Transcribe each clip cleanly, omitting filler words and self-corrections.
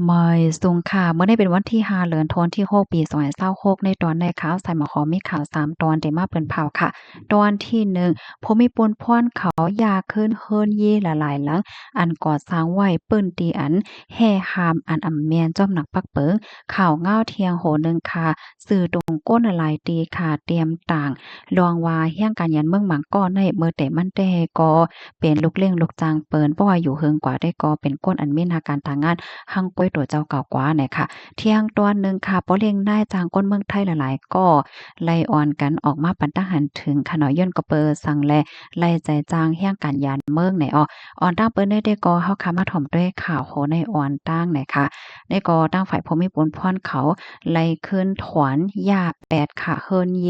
ไม่สูงค่ะเมื่อได้เป็นวันที่5เดือนธันวาคมที่6ปี2026ในตอนในข่าวใส่หมอขอมีข่าว3ตอนได้มาเปิ้นเผาค่ะตอนที่1ผู้มีปนพ่อนเขายาขึ้นเฮิรนเย่หลายๆหลังอันก่อสร้างไว้เปิ้นตีอันแห่หามอันอำแม่นจอมหนักปักเปิงข่าวเงาเทียงโหนึงค่ะสื่อตรงก้นหลายตีค่ะเตรียมต่างลองว่าเฮียงการยันเมืองหมังก้อในเมื่อแต่มันแต่ก็เป็นลูกเลี้ยงลูกจางเปิ้นเพราะว่าอยู่เฮิงกว่าได้ก็เป็นก้นอันมีนาการทางงาน หังก้วยตัวเจ้าเก่ากว่าเนี่ยค่ะเที่ยงตัวหนึ่งค่ะป้อเลี้ยงได้จางก้นเมืองไทยหลายๆก็ไล่ออนกันออกมาปันตะหันถึงขนอย่นก็เปอสั่งแลไล่ใจจางเฮียงการยานเมืองไหนออนตั้งเปิ้นได้ก็เฮาค่ะมาถ่อมด้วยข่าวโหในออนตั้งไหนค่ะได้ก็ตั้งฝ่ายภูมิพลพรเขาไล่ขึ้นถอนยา8ค่ะเฮิรนเย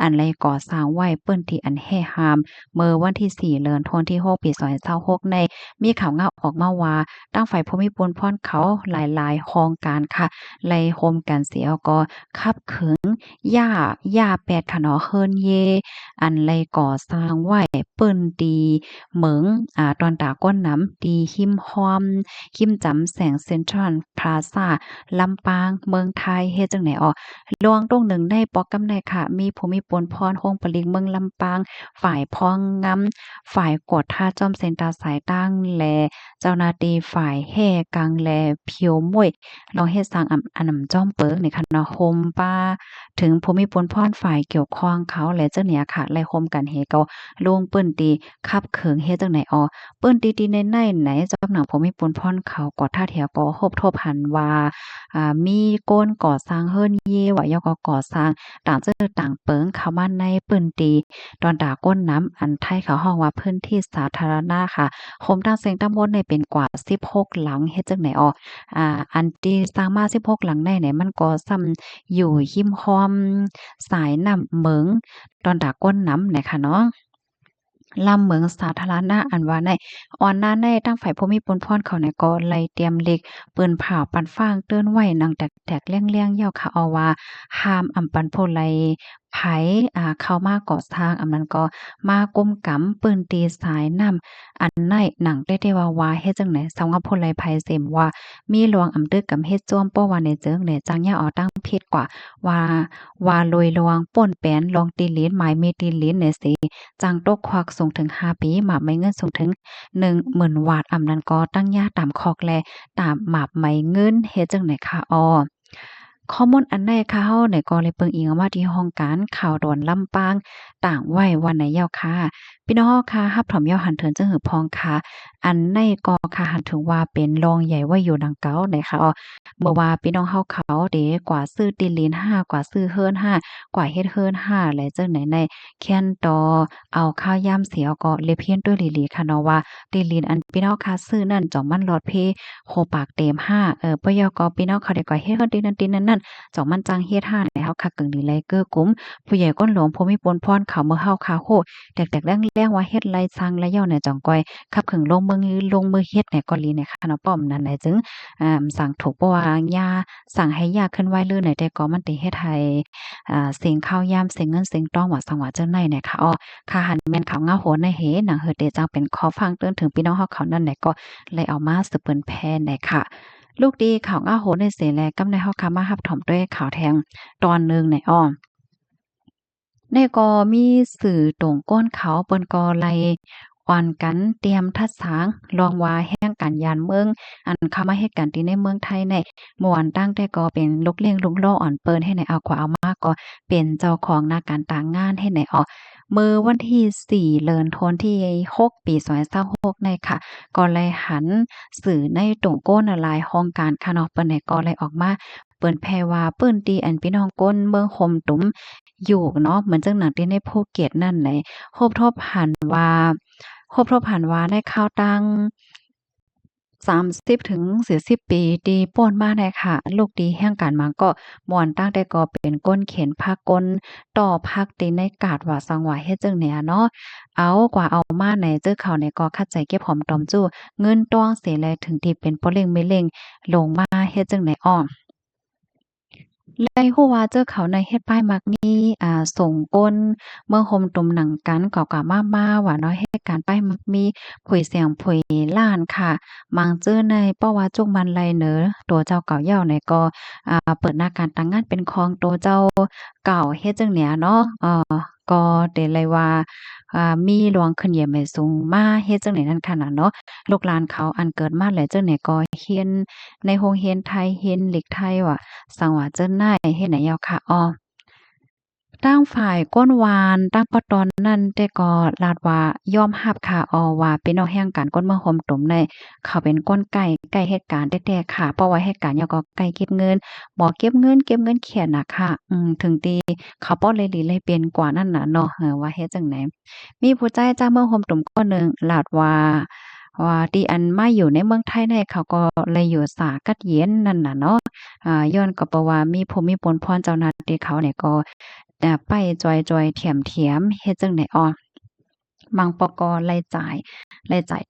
อันไล่ก่อสร้างไว้เปิ้นที่อันแห่หามเมื่อวันที่4เดือนธันวาคมที่6ปี2026ในมีข่าวเงาออกมาว่า ตั้งฝ่ายภูมิพลพรเขาหลายๆโครงการค่ะไล่โฮมกันเสียก็คับขึงย่าแปดค่ะเนาะเฮิรนเยอันไล่ก่อสร้างไว้เปิ้นดีเหมืองตอนตาก้นน้ำดีหิมฮอมหิมจำแสงเซ็นทรัลพลาซาลำปางเมืองไทยเฮ็ดจังไหนลวงตรงหนึ่งได้ปอกกำไดค่ะมีภูมิพลพรโฮงปลิงเมืองลำปางฝ่ายพองงำฝ่ายกดท่าจอมเซ็นตาสายตั้งแล เจ้าหน้าที่ฝ่ายแห่กังแลเพียวม่วยลองเฮ็ดสร้างอันนำจ้อมเปิกนี่ค่ะเนาะโฮมป้าถึงภูมิพลพรฝ่ายเกี่ยวข้องเขาและเจ้าเนี่ยค่ะไล่โฮมกันเฮก็ลงเปิ้นตีคับเขิงเฮ็ดจังไหนเปิ้นตีๆในไหนเจ้าหนังภูมิพลพรเขาก็ท่าแถวก็ฮบทบหันว่ามีโกนก่อสร้างเฮิรนเย่ว่ายอก็ก่อสร้างต่างเจ้อต่างเปิงเข้ามาในเปิ้นตีตอนดาก้นน้ำอันไทยเขาฮ้องว่าพื้นที่สาธารณะค่ะ โคมตั้งเสียงตั้งบนในเป็นกว่า16หลังเฮ็ดจังไหนอันที่สร้างมา16หลังในเนี่ยมันก็ซ้ำอยู่หิมห้อมสายน้ำเหมิงตอนดาก้นน้ำเนี่ยค่ะเนาะ ลำเหมืองสาธารณะอันว่าในอ่อนหน้าในตั้งฝ่ายภูมิพลพรเขาในก็ไล่เตรียมเหล็กปืนผ่าปันฟางเตือนไว้นางแตกๆเลี่ยงๆเย้าค่ะเอาว่าห้ามอำปันโพไลไผเข้ามาก่อสร้างอันนั้นก็มาก้มกำปืนตีสายน้ำอันในหนังได้ว่าเฮ็ดจังไหนสำหรับพลไลไผเสมว่ามีหลวงอำตึกกำเฮ็ดจ้วมป้อว่าในเจิงเนี่ยจังย่าเอาตั้งผิดกว่าว่าโลยลวงป่นแปนลองตีลิ้นหมายมีตีลิ้นเนี่ยสิ จ้างตกควักสูงถึง5ปีหมาบไม้เงินสูงถึง10,000วาทอำนั้นก็ตั้งยาตามคอกแลตามหมาบไม้เงินเฮ็ดจังไหนคะข้อมูลอันใดคะเฮาไหนก็เลยเปิงอิงเอามาที่ห้องการข่าวดอนลำปางต่างไว้วันไหนยาวค่ะพี่น้องเฮาค่ะรับถอมยาวหันเถินจังหือพองค่ะอันในก็ค่ะหันถึงว่าเป็นรองใหญ่ว่าอยู่ดังเก่าไหนคะเมื่อว่าพี่น้องเฮาเขาเด้กว่าซื้อตีนลีน5กว่าซื้อเฮิรน5กว่าเฮ็ดเฮิรน5และจังไหนในแค้นต่อเอาข้าวยามเสียก็เลยเพี้ยนด้วยหลีๆค่ะเนาะว่าตีนลีนอันพี่น้องค่ะซื้อนั่นจ่องมันหลอดเพโคปากเต็ม5ปยก็พี่น้องเขาได้ก็เฮ็ดเฮิรนตีนั้นตีนั้นจ่องมันจังเฮ็ด5แล้วเฮาคักกึ่งนี่แลเก้อกุมผู้ใหญ่ก้นหลวงภูมิพลพรเขาเมื่อเฮาคาโคแตกๆแรงๆว่าเฮ็ดไรซังไรย่อเนี่ยจ่องก้อยขับขึงลงมือเฮ็ดเนี่ยก็ลีเนี่ยค่ะเนาะป้อมนั่นแหละจึงสั่งถูกเพราะว่าย่าสั่งให้ย่าขึ้นไหว้ลือไหนแต่ก็มันติเฮ็ดให้เสียงข้าวยามเสียงเงินเสียงต้องว่าสังว่าจังได๋เนี่ยค่ะค่ะหันแม่นข่าวเงาโหนในเหหนังเฮ็ดได้จังเป็นขอฟังเตือนถึงพี่น้องเฮาเขานั่นแหละก็เลยเอามาสืบเปิ้นแพนได้ค่ะ ลูกดีข่าวอ้าโหในเสแลกำในเฮาคามารับถ่อมด้วยข่าวแทงตอนหนึ่งในในก็มีสื่อตรงก้นเขาเปิ้นก็ไล่อ่อนกันเตรียมทัดสางลองว่าแห่งการยานเมืองอันเข้ามาเฮ็ดการที่ในเมืองไทยในม่วนตั้งแต่ก็เป็นลูกเลี้ยงลุงโลอ่อนเปิ้นให้ในเอากว่าเอามาก็เป็นเจ้าของหน้าการต่างงานให้ในมื้อวันที่4เดือนธันวาคมที่6ปี2026ในค่ะก็เลยหันสื่อในตรงโก้นหลายๆโครงการค่ะเนาะเปิ้นเนี่ยก็เลยออกมาเปิ้นแผ่ว่าเปิ้นตีอันพี่น้องก้นเมืองโฮมตุ้มอยู่เนาะเหมือนจังหนังที่ในภูเก็ตนั่นแหละโฮบทบหันว่าได้ข้าวตัง30ถึง40ปีดีป่นมาได้ค่ะลูกดีแห่งการมาก็ม่วนตั้งแต่ก็เป็นก้นเข็นภาคก้นต่อภาคตีในกาดว่าสังว่าเฮ็ดจังแหน่เนาะเอากว่าเอามาในเจ้อเขาเนี่ยก็คัดใจเก็บหอมตอมจู้เงินต้องเสียแลถึงที่เป็นปอเล็งไม่เล็งลงมาเฮ็ดจังไหน เลยฮู้ว่าเจ้าเขาในเฮ็ดป้ายมักนี้ส่งก้นเมื่อโฮมตุ่มหนังกันก็กะมาว่าเนาะเหตุการณ์ป้ายมักมีผุยเสียงผุยล้านค่ะมังเจอในเพราะว่าจุกมันไหลเหนอตัวเจ้าเก่าเหย้าเนี่ยก็เปิดหน้าการตั้งงานเป็นของตัวเจ้าเก่าเฮ็ดจังเนี่ยเนาะก็ได้เลยว่ามีหลวงขึ้นเหยียมให้สูงมาเฮ็ดจังไหนนั่นค่ะน่ะเนาะลูกหลานเขาอันเกิดมาแล้วจังไหนก็เรียนในโรงเรียนไทยเรียนเหล็กไทยว่า สังว่าเจิ้นน่ายเฮ็ดไหนยาวค่ะอ้อตั้งฝ่ายก้นวานตั้งปะตอนนั้นแต่ก็ลาดว่ายอมรับค่ะว่าเป็นเอาแห่งการก้นเมืองโฮมตุ่มในเขาเป็นก้นไก่ไก่เหตุการณ์แต่ค่ะเพราะว่าเหตุการณ์ยก็ไก่เก็บเงินบ่เก็บเงินเขียนน่ะค่ะถึงตีเขาป้อเลยหลีเลยเป็นกว่านั้นน่ะเนาะว่าเฮ็ดจังไหนมีผู้ใจจากเมืองโฮมตุ่มคนหนึ่งลาดว่าที่อันมาอยู่ในเมืองไทยในเขาก็เลยอยู่สากัดเย็นนั่นน่ะเนาะย้อนก็เพราะว่ามีภูมิพลพรเจ้าหน้าที่เขาเนี่ยก็ไปจอยๆเถียมๆเฮ็ดจั่งใดอ้อบางปกรายจ่าย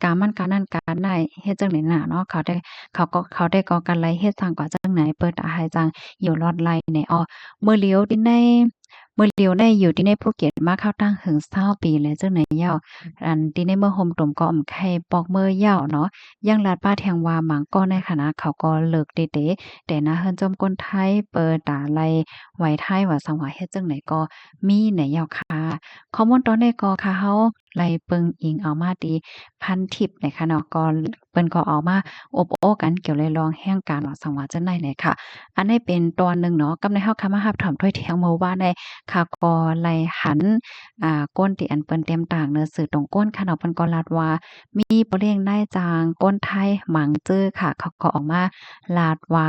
การมั่นการนั่นการได้เฮ็ดจั่งใดน่ะเนาะเขาได้ก่อการไลเฮ็ดสร้างกว่าจังไหนเปิดให้จังอยู่รอดไลในมื้อเลียวที่ในมื้อเลียวได้อยู่ที่ในภูเก็ตมาเข้าตั้งถึง20ปีแล้วจังไหนเหย้าอันที่ในเมืองโฮมตุ่มก็ใครปอกมื้อเหย้าเนาะยังลาดป้าแทงว่าหมางก็ในคณะเขาก็เลิกเตะๆแต่นะเฮิรนจอมคนไทยเปิดตาไลไหวไทยว่าสังว่าเฮ็ดจังไหนก็มีแหนเหย้าค่ะข้อมูลตอนนี้ก็ค่ะเฮาไล่เบิ่งอิงเอามาที่พันทิปนะคะเนาะก็เปิ้นก็เอามาอบโอ้กันเกี่ยวเลยลองแห่งการว่าสังว่าจังได๋เนี่ยค่ะอันนี้เป็นตอนหนึ่งเนาะกับในเฮาค่ะมารับถอมถ้วยเถียงเมื่อวานในค่ะก็ไล่หันก้นที่อันเปิ้นเต็มต่างเนื้อสื่อตรงก้นค่ะเนาะเปิ้นก็ลาดว่ามีบ่เร่งนายจางก้นไทยหมังจื้อค่ะเขาก็ออกมาลาดว่า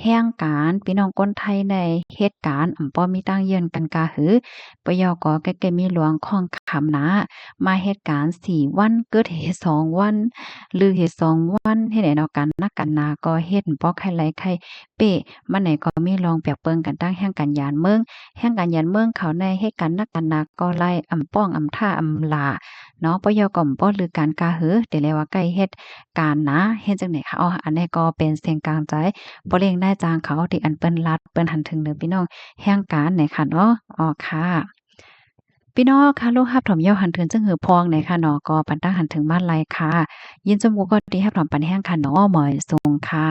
แห่งการพี่น้องคนไทยในเหตุการณ์ป้อมีตั้งเยือนกันกาหือปยกใกล้ๆมีหลวงของคำนะมาเหตุการณ์4วันเกิดเหตุ2วันหรือเหตุ2วันเฮ็ดให้เนาะกันนักกันนาก็เฮ็ดป้อใครไหลใครเป้มันไหนก็มีลองเปรียบเปิงกันตั้งแห่งการยานเมืองแห่งการยานเมืองเขาในเหตุการณ์นักกันนาก็ไล่ป้องท่าลาเนาะปยก็ป้อหรือการกาหือแต่เลยว่าใกล้เฮ็ดการนะเฮ็ดจังได๋คะอันนี้ก็เป็นเสียงกลางใจบ่เร่งได้จางเขาที่อันเปิ้นรัดเปิ้นหันถึงเด้อพี่น้องแห่งการไหนค่ะเนาะค่ะพี่น้องค่ะลูกรับถอมเยาหันถึงจึงหือพองไหนค่ะเนาะก็ปันตั้งหันถึงบ้านไรค่ะยินจมูกก็ดีรับถอมปันแห้งค่ะเนาะหมอยทรงค่ะ